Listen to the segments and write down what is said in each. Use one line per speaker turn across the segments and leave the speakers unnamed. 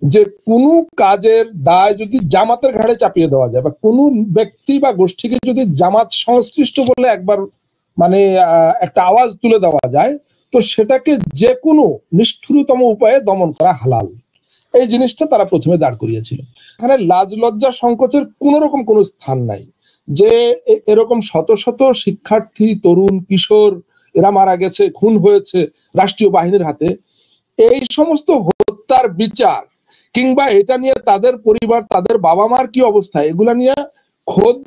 যে কোনো কাজের দায় যদি জামাতের ঘাড়ে চাপিয়ে দেওয়া যায় বা কোনো ব্যক্তি বা গোষ্ঠীকে যদি জামাত সংশ্লিষ্ট বলে একবার মানে একটা আওয়াজ তুলে দেওয়া যায়, তো সেটাকে যে কোনো নিষ্ঠুরতম উপায়ে দমন করা হালাল। এই জিনিসটা তারা প্রথমে দাঁড় করিয়েছিল। এখানে লাজ লজ্জা সংকোচের কোন রকম কোনো স্থান নাই যে এরকম শত শত শিক্ষার্থী, তরুণ, কিশোর এরা মারা গেছে, খুন হয়েছে রাষ্ট্রীয় বাহিনীর হাতে। এই সমস্ত হত্যার বিচার কিংবা এটা নিয়ে তাদের পরিবার, তাদের বাবা মার কি অবস্থা, এগুলা নিয়ে খোদ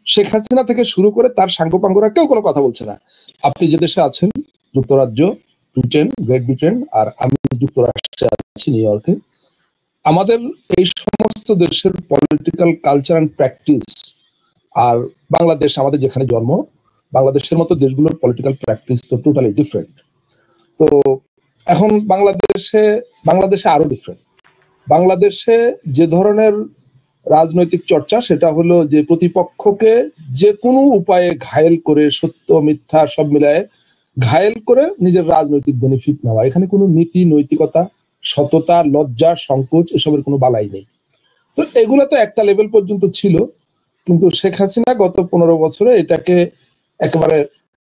শেখ হাসিনা থেকে শুরু করে তার সাঙ্গপাঙ্গরা কেউ কোনো কথা বলছে না। আপনি যে দেশে আছেন, যুক্তরাজ্য, ব্রিটেন, গ্রেট ব্রিটেন, আর আমি যুক্তরাষ্ট্রে আছি, নিউ ইয়র্কে, আমাদের এই সমস্ত দেশের পলিটিক্যাল কালচার অ্যান্ড প্র্যাকটিস আর বাংলাদেশ, আমাদের যেখানে জন্ম, বাংলাদেশের মতো দেশগুলোর পলিটিক্যাল প্র্যাকটিস তো টোটালি ডিফারেন্ট। তো এখন বাংলাদেশে আরো ডিফারেন্ট। বাংলাদেশে যে ধরনের রাজনৈতিক চর্চা, সেটা হলো যে প্রতিপক্ষকে যে কোনো উপায়ে ঘায়েল করে, সত্য মিথ্যা সব মিলায় ঘায়েল করে নিজের রাজনৈতিক বেনিফিট নেওয়া। এখানে কোনো নীতি, নৈতিকতা, সততা, লজ্জা, সংকোচ এসবের কোনো বালাই নেই। তো এগুলো তো একটা লেভেল পর্যন্ত ছিল, কিন্তু শেখ হাসিনা গত 15 বছরে এটাকে একেবারে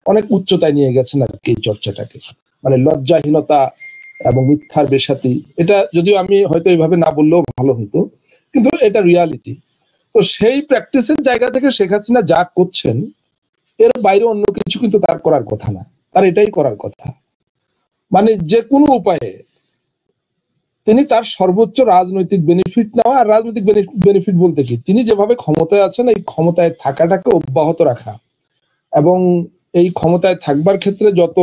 অনেক উচ্চতায় নিয়ে গেছেন আর কি, এই চর্চাটাকে। মানে লজ্জাহীনতা এবং মিথ্যার বেসাতি, এটা যদিও আমি হয়তো এইভাবে না বললেও ভালো হতো, কিন্তু এটা রিয়ালিটি। তো সেই প্র্যাকটিসের জায়গা থেকে শেখ হাসিনা যা করছেন, এর বাইরে অন্য কিছু কিন্তু তার করার কথা না, তার এটাই করার কথা। মানে যে কোনো উপায়ে তিনি তার সর্বোচ্চ রাজনৈতিক বেনিফিট নেওয়া। আর রাজনৈতিক বেনিফিট বলতে কি, তিনি যেভাবে ক্ষমতায় আছেন এই ক্ষমতায় থাকাটাকে অব্যাহত রাখা, এবং এই ক্ষমতায় থাকবার ক্ষেত্রে যত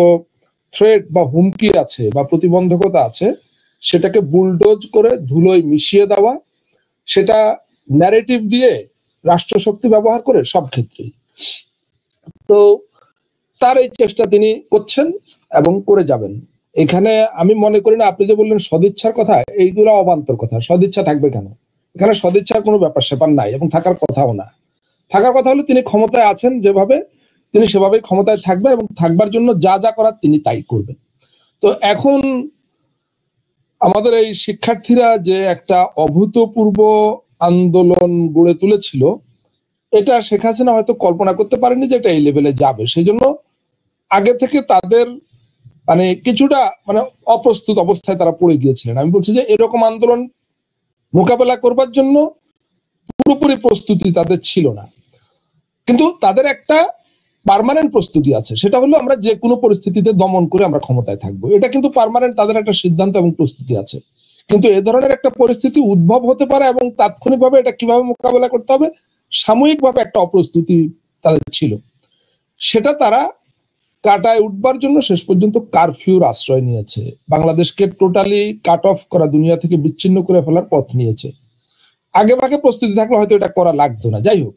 থ্রেট বা হুমকি আছে বা প্রতিবন্ধকতা আছে, সেটাকে বুলডোজ করে ধুলোয় মিশিয়ে দেওয়া, সেটা ন্যারেটিভ দিয়ে, রাষ্ট্রশক্তি ব্যবহার করে সব ক্ষেত্রেই। তো তার এই চেষ্টা তিনি করছেন এবং করে যাবেন। এখানে আমি মনে করি না, আপনি যে বললেন সদিচ্ছার কথা, এইগুলো অবান্তর কথা। সদিচ্ছা থাকবে কেন? এখানে সদিচ্ছার কোনো ব্যাপার স্যাপার নাই এবং থাকার কথাও না। থাকার কথা হলো তিনি ক্ষমতায় আছেন যেভাবে, তিনি সেভাবেই ক্ষমতায় থাকবেন এবং থাকবার জন্য যা যা করার তিনি তাই করবেন। তো এখন আমাদের এই শিক্ষার্থীরা যে একটা অভূতপূর্ব আন্দোলন গড়ে তুলেছিল, এটা শেখ হাসিনা হয়তো কল্পনা করতে পারেনি যে এটা এই লেভেলে যাবে। সেই জন্য আগে থেকে তাদের মানে কিছুটা মানে অপ্রস্তুত অবস্থায় তারা পড়ে গিয়েছিলেন। আমি বলছি যে এরকম আন্দোলন মোকাবেলা করবার জন্য পুরোপুরি প্রস্তুতি তাদের ছিল না, কিন্তু তাদের একটা পার্মানেন্ট প্রস্তুতি আছে, সেটা হলো আমরা যে কোনো পরিস্থিতিতে দমন করে আমরা ক্ষমতায় থাকবো। এটা কিন্তু পার্মানেন্ট তাদের একটা সিদ্ধান্ত এবং প্রস্তুতি আছে। কিন্তু এ ধরনের একটা পরিস্থিতি উদ্ভব হতে পারে এবং তাৎক্ষণিকভাবে এটা কিভাবে মোকাবেলা করতে হবে, সাময়িকভাবে একটা অপ্রস্তুতি তাদের ছিল। সেটা তারা কাটায় উঠবার জন্য শেষ পর্যন্ত কারফিউর আশ্রয় নিয়েছে, বাংলাদেশকে টোটালি কাট অফ করা, দুনিয়া থেকে বিচ্ছিন্ন করে ফেলার পথ নিয়েছে। আগে ভাগে প্রস্তুতি থাকলে হয়তো এটা করা লাগতো না। যাই হোক,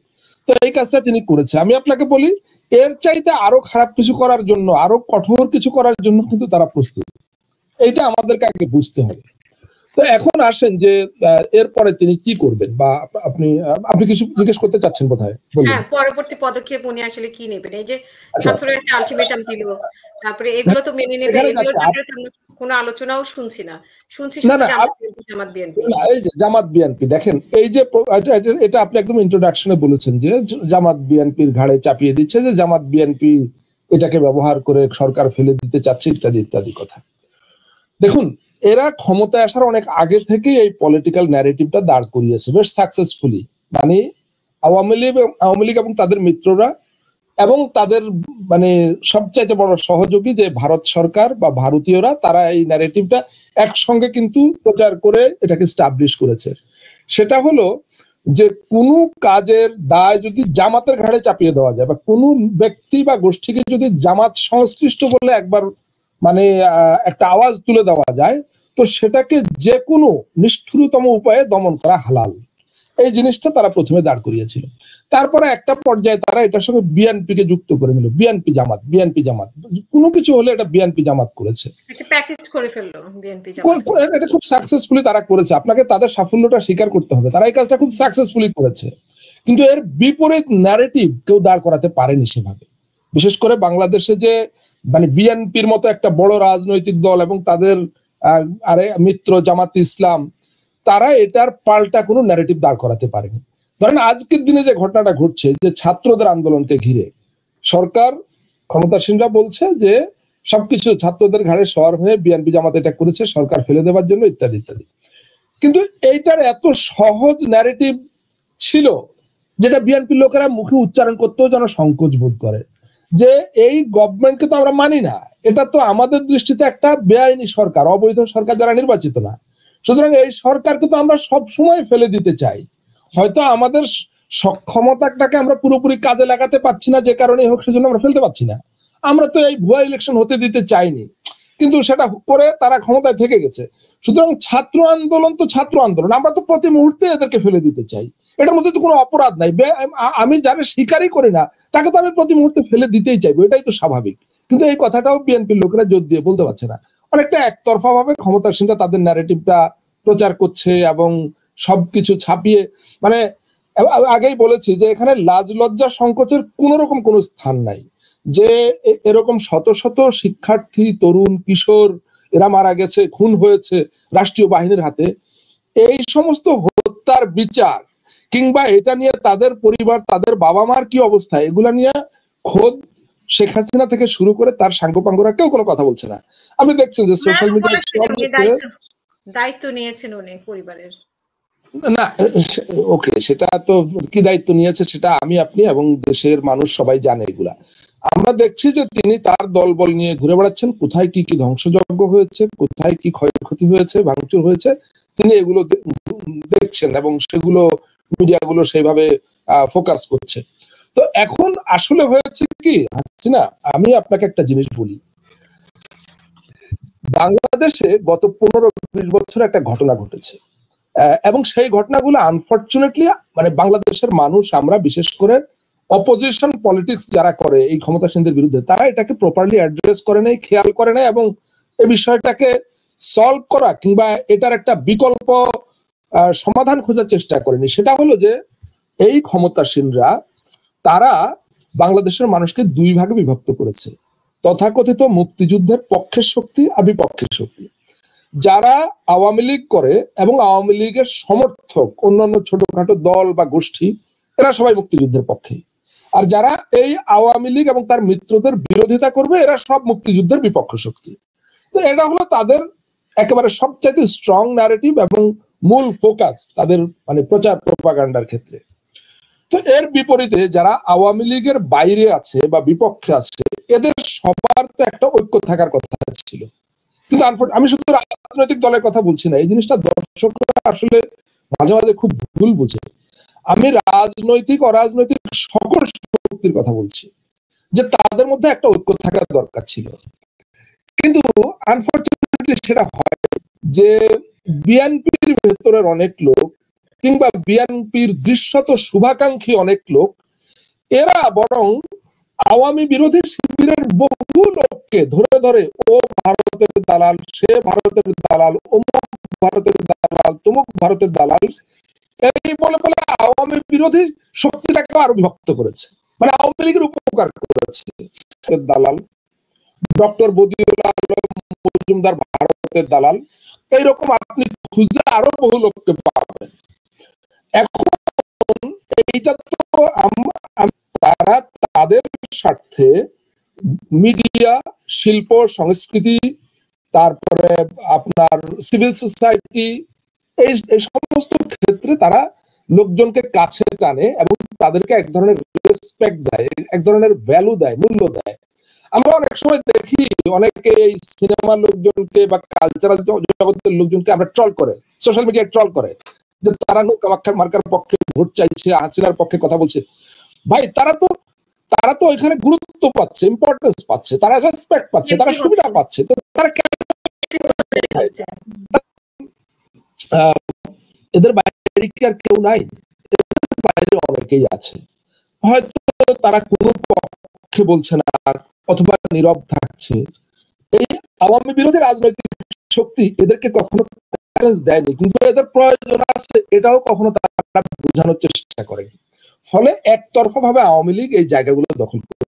তো এই কাজটা তিনি করেছে। আমি আপনাকে বলি, এর চাইতে আরো খারাপ কিছু করার জন্য, আরো কঠোর কিছু করার জন্য কিন্তু তারা প্রস্তুত। এইটা আমাদেরকে আগে বুঝতে হবে। তো এখন আসেন যে এরপরে তিনি কি করবেন, বা আপনি কিছু জিজ্ঞেস করতে চাচ্ছেন বোধহয়।
হ্যাঁ, পরবর্তী পদক্ষেপ উনি আসলে কি নেবেন? এই যে ছাত্ররা একটা আলটিমেটাম দিল, তারপরে এগুলো তো মেনে নেবে, এগুলোর ব্যাপারে কোনো আলোচনাও শুনছি না। শুনছি শুধু জামাত বিএনপি।
এই যে জামাত বিএনপি, দেখেন এই যে এটা আপনি একদম ইন্ট্রোডাকশনে বলেছেন যে জামাত বিএনপির ঘাড়ে চাপিয়ে দিচ্ছে, যে জামাত বিএনপি এটাকে ব্যবহার করে সরকার ফেলে দিতে চাচ্ছে, ইত্যাদি ইত্যাদি কথা। দেখুন, এরা ক্ষমতায় আসার অনেক আগে থেকে এই পলিটিক্যাল ন্যারেটিভটা দাঁড় করিয়েছে বেশ সাকসেসফুলি। মানে আওয়ামী লীগ এবং তাদের মিত্ররা এবং তাদের মানে সবচাইতে বড় সহযোগী যে ভারত সরকার বা ভারতীয়রা, তারা এই ন্যারেটিভটা একসঙ্গে কিন্তু প্রচার করে এটাকে স্টাবলিশ করেছে। সেটা হলো যে কোনো কাজের দায় যদি জামাতের ঘাড়ে চাপিয়ে দেওয়া যায় বা কোনো ব্যক্তি বা গোষ্ঠীকে যদি জামাত সংশ্লিষ্ট বলে একবার মানে একটা আওয়াজ তুলে দেওয়া যায়, তো সেটাকে যে কোনো নিষ্ঠুরতম উপায়ে দমন করা হালাল। এই জিনিসটা তারা প্রথমে দাঁড় করিয়েছিল। তারপরে একটা পর্যায়ে তারা এটার সঙ্গে বিএনপি কে যুক্ত করে নিল। বিএনপি জামাত কোনো কিছু হলে এটা বিএনপি জামাত করেছে,
একটা প্যাকেজ করে ফেললো বিএনপি জামাত।
এটা খুব সাকসেসফুলি তারা করেছে। আপনাকে তাদের সাফল্যটা স্বীকার করতে হবে, তারা এই কাজটা খুব সাকসেসফুলি করেছে। কিন্তু এর বিপরীত ন্যারেটিভ কেউ দাঁড় করাতে পারেনি সেভাবে। বিশেষ করে বাংলাদেশে যে মানে বিএনপির মতো একটা বড় রাজনৈতিক দল এবং তাদের আরে মিত্র জামাত ইসলাম, তারা এটার পাল্টা কোনো ন্যারেটিভ দাঁড় করাতে পারেনি। ধরেন আজকের দিনে যে ঘটনাটা ঘটছে, যে ছাত্রদের আন্দোলনকে ঘিরে সরকার ক্ষমতাসীনরা বলছে যে সবকিছু ছাত্রদের ঘাড়ে সওয়ার হয়ে বিএনপি জামাত এটা করেছে সরকার ফেলে দেওয়ার জন্য, ইত্যাদি ইত্যাদি। কিন্তু এইটার এত সহজ ন্যারেটিভ ছিল যেটা বিএনপির লোকেরা মুখে উচ্চারণ করতেও যেন সংকোচ বোধ করে, যে এই গভর্নমেন্টকে তো আমরা মানি না, এটা তো আমাদের দৃষ্টিতে একটা বেআইনি সরকার, অবৈধ সরকার, যারা নির্বাচিত না, সুতরাং এই সরকারকে তো আমরা সব সময় ফেলে দিতে চাই। হয়তো আমাদের সক্ষমতাটাকে আমরা পুরোপুরি কাজে লাগাতে পারছি না, যে কারণে হোক সেজন্য আমরা ফেলতে পারছি না। আমরা তো এই ভুয়া ইলেকশন হতে দিতে চাইনি, কিন্তু সেটা করে তারা ক্ষমতায় থেকে গেছে। সুতরাং ছাত্র আন্দোলন তো ছাত্র আন্দোলন, আমরা তো প্রতি মুহূর্তে এদেরকে ফেলে দিতে চাই, এটার মধ্যে তো কোনো অপরাধ নাই। আমি যারা স্বীকারই করি না তাকে তো আমি প্রতি মুহূর্তে ফেলে দিতেই চাইবো, এটাই তো স্বাভাবিক। কিন্তু এই কথাটাও বিএনপির লোকেরা জোর দিয়ে বলতে পারছে না, অনেকটা একতরফা ভাবে ক্ষমতাসীনরা তাদের ন্যারেটিভটা প্রচার করছে এবং সবকিছু ছাপিয়ে, মানে আগেই বলেছি যে এখানে লাজ লজ্জা সংকোচের কোন রকম কোনো স্থান নাই। যে এরকম শত শত শিক্ষার্থী, তরুণ, কিশোর এরা মারা গেছে, খুন হয়েছে রাষ্ট্রীয় বাহিনীর হাতে, এই সমস্ত হত্যার বিচার কিংবা এটা নিয়ে তাদের পরিবার, তাদের বাবা মার কি অবস্থা, এগুলা নিয়ে খোদ শেখ হাসিনা থেকে শুরু করে তার সাঙ্গপাঙ্গরা কেউ কোনো কথা বলছে না। আপনি দেখছেন যে সোশ্যাল মিডিয়ায়
দায়িত্ব নিয়েছেন উনি পরিবারের।
না ওকে, সেটা তো কি দায়িত্ব নিয়েছে সেটা আমি আপনি এবং দেশের মানুষ সবাই জানে। এগুলা আমরা দেখছি যে তিনি তার দলবল নিয়ে ঘুরে বেড়াচ্ছেন, কোথায় কি কি ধ্বংসযজ্ঞ হয়েছে, কোথায় কি ক্ষয়ক্ষতি হয়েছে, ভাঙচুর হয়েছে, তিনি এগুলো দেখছেন এবং সেগুলো মিডিয়াগুলো সেইভাবে ফোকাস করছে। তো এখন আসলে হয়েছে কি হাসিনা, আমি আপনাকে একটা জিনিস বলি, বাংলাদেশে গত 15-20 বছর একটা ঘটনা ঘটেছে এবং সেই ঘটনাগুলো আনফরচুনেটলি মানে বাংলাদেশের মানুষ, আমরা বিশেষ করে অপোজিশন পলিটিক্স যারা করে এই ক্ষমতাসীনদের বিরুদ্ধে, তারা এটাকে প্রপারলি অ্যাড্রেস করে নাই, খেয়াল করে নাই এবং এই বিষয়টাকে সলভ করা কিংবা এটার একটা বিকল্প সমাধান খোঁজার চেষ্টা করেনি। সেটা হলো যে এই ক্ষমতাসীনরা তারা বাংলাদেশের মানুষকে দুই ভাগে বিভক্ত করেছে, তথাকথিত মুক্তিযুদ্ধের পক্ষের শক্তি আর বিপক্ষের শক্তি। যারা আওয়ামী লীগ করে এবং আওয়ামী লীগের সমর্থক অন্যান্য ছোটখাটো দল বা গোষ্ঠী, এরা সবাই মুক্তিযুদ্ধের পক্ষে। আর যারা এই আওয়ামী লীগ এবং তার মিত্রদের বিরোধিতা করবে, এরা সব মুক্তিযুদ্ধের বিপক্ষ শক্তি। তো এটা হলো তাদের একেবারে সবচাইতে স্ট্রং ন্যারেটিভ এবং মূল ফোকাস তাদের মানে প্রচার প্রপাগান্ডার ক্ষেত্রে। তো এর বিপরীতে যারা আওয়ামী লীগের বাইরে আছে বা বিপক্ষে আছে, এদের সবার তো একটা ঐক্য থাকার কথা ছিল। কিন্তু আমি শুধু রাজনৈতিক দলের কথা বলছি না, এই জিনিসটা দর্শকরা আসলে মাঝে মাঝে খুব ভুল বুঝে। আমি রাজনৈতিক অরাজনৈতিক সকল শক্তির কথা বলছি, যে তাদের মধ্যে একটা ঐক্য থাকার দরকার ছিল। কিন্তু আনফরচুনেটলি সেটা হয় যে বিএনপির ভেতরের অনেক লোক কিংবা বিএনপির দৃশ্যত শুভাকাঙ্ক্ষী অনেক লোক, এরা বরং আওয়ামী বিরোধী শিবিরের বহু লোককে ধরে ধরে ও ভারতের দালাল, সে ভারতের দালাল, অমুক ভারতের দালাল, তমুক ভারতের দালাল, এই বলে বলে আওয়ামী বিরোধী শক্তিটাকে আরো বিভক্ত করেছে, মানে আওয়ামী লীগের উপকার করেছে। দালাল ডক্টর বদিউল আলম মজুমদার ভারতের দালাল, এইরকম আপনি খুঁজে আরো বহু লোককে পাবেন। এখন এইটা তো তারা তাদের স্বার্থে মিডিয়া, শিল্প, সংস্কৃতি, তারপরে আপনার সিভিল সোসাইটি, এই সমস্ত ক্ষেত্রে তারা লোকজনকে কাছে টানে এবং তাদেরকে এক ধরনের রেসপেক্ট দেয়, এক ধরনের ভ্যালু দেয়, মূল্য দেয়। আমরা অনেক সময় দেখি অনেকে এই সিনেমার লোকজনকে বা কালচারাল জগতের লোকজনকে আমরা ট্রল করে, সোশ্যাল মিডিয়ায় ট্রল করে যে তারা নৌকা মার্কার পক্ষে ভোট চাইছে, হাসিনার পক্ষে কথা বলছে। ভাই তারা তো এখানে গুরুত্ব পাচ্ছে, ইম্পর্টেন্স পাচ্ছে, তারা রেসপেক্ট পাচ্ছে, তারা সুবিধা পাচ্ছে। তো তারা এদের বাইরে কি আর কেউ নাই? এদের বাইরে অনেকেই আছে, হয়তো তারা কোনো পক্ষে বলছে না অথবা নীরব থাকছে। এই আওয়ামী বিরোধী রাজনৈতিক শক্তি এদেরকে কখনো দেয়নি, কিন্তু এদের প্রয়োজন আছে এটাও কখনো তারা বোঝানোর চেষ্টা করে। ফলে একতরফা ভাবে আওয়ামী লীগ এই জায়গাগুলো দখল করে